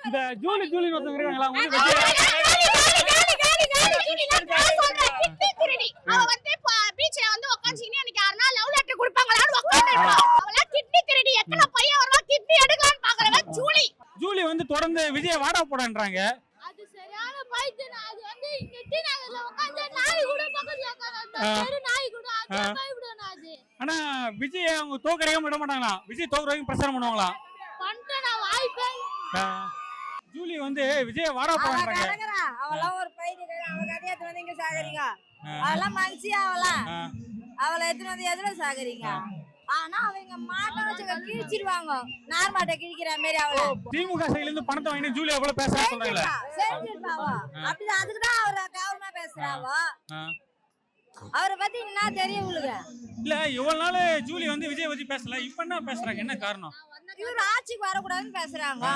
இந்த Julie Julie ஒருத்தவங்க இருக்காங்களா அவங்க வந்து அவ வந்து பீச்ல வந்து உட்கார்ந்தினே எனக்கு யாரனா லவ் லெட்டர் கொடுப்பாங்களான்னு உட்கார்ந்திருக்கா. அவளா கிட்னி திருடி எத்தனை பையன் வரவா கிட்னி எடுக்கலாம்னு பாக்குறவ ஜூலி. ஜூலி வந்து தொடர்ந்து விஜய் வாடா போடான்றாங்க. அது சரியான பைத்தியம். அது வந்து நெட்டி நகர்ல உட்கார்ந்து நாய் கூட பக்கத்துல உட்கார்ந்து தெரு நாய் கூட அது பயப்படுனா அது. ஆனா விஜய் அவங்க தோக்கறவே விட மாட்டாங்களா? விஜய் தோக்கற வரைக்கும் பிரச்சாரம் பண்ணுவாங்களா? பண்டனா வாய்ப்பே. ஜூலி வந்து விஜய் வாடா போடான்றாங்க. அவளா ஒரு பைத்தியம். அவ கதைய எடுத்து வந்து இங்க சாகறீங்க. அவளா மனுஷி அவளை எடுத்து வந்து எதுல சாகறீங்க? ஆனா அவங்க மாட்டை வச்சு கிழிச்சிருவாங்க. நார்மாட்டை கிழிக்கிற மாதிரி அவளை. திமுக சைடுல இருந்து பணத்தை வாங்கி ஜூலி அவ்வளவு பேசுறாங்க சொல்றாங்க. செஞ்சிருப்பாவோ. அப்படி அதுக்குதான் அவரை கவனமா பேசுறாவோ. அவரை பத்தி என்ன தெரியும் உங்களுக்கு? இல்ல இவ்வளவு நாள் ஜூலி வந்து விஜய் பத்தி பேசல, இப்ப என்ன பேசுறாங்க? என்ன காரணம்? இவரு ஆட்சிக்கு வரக்கூடாதுன்னு பேசுறாங்க.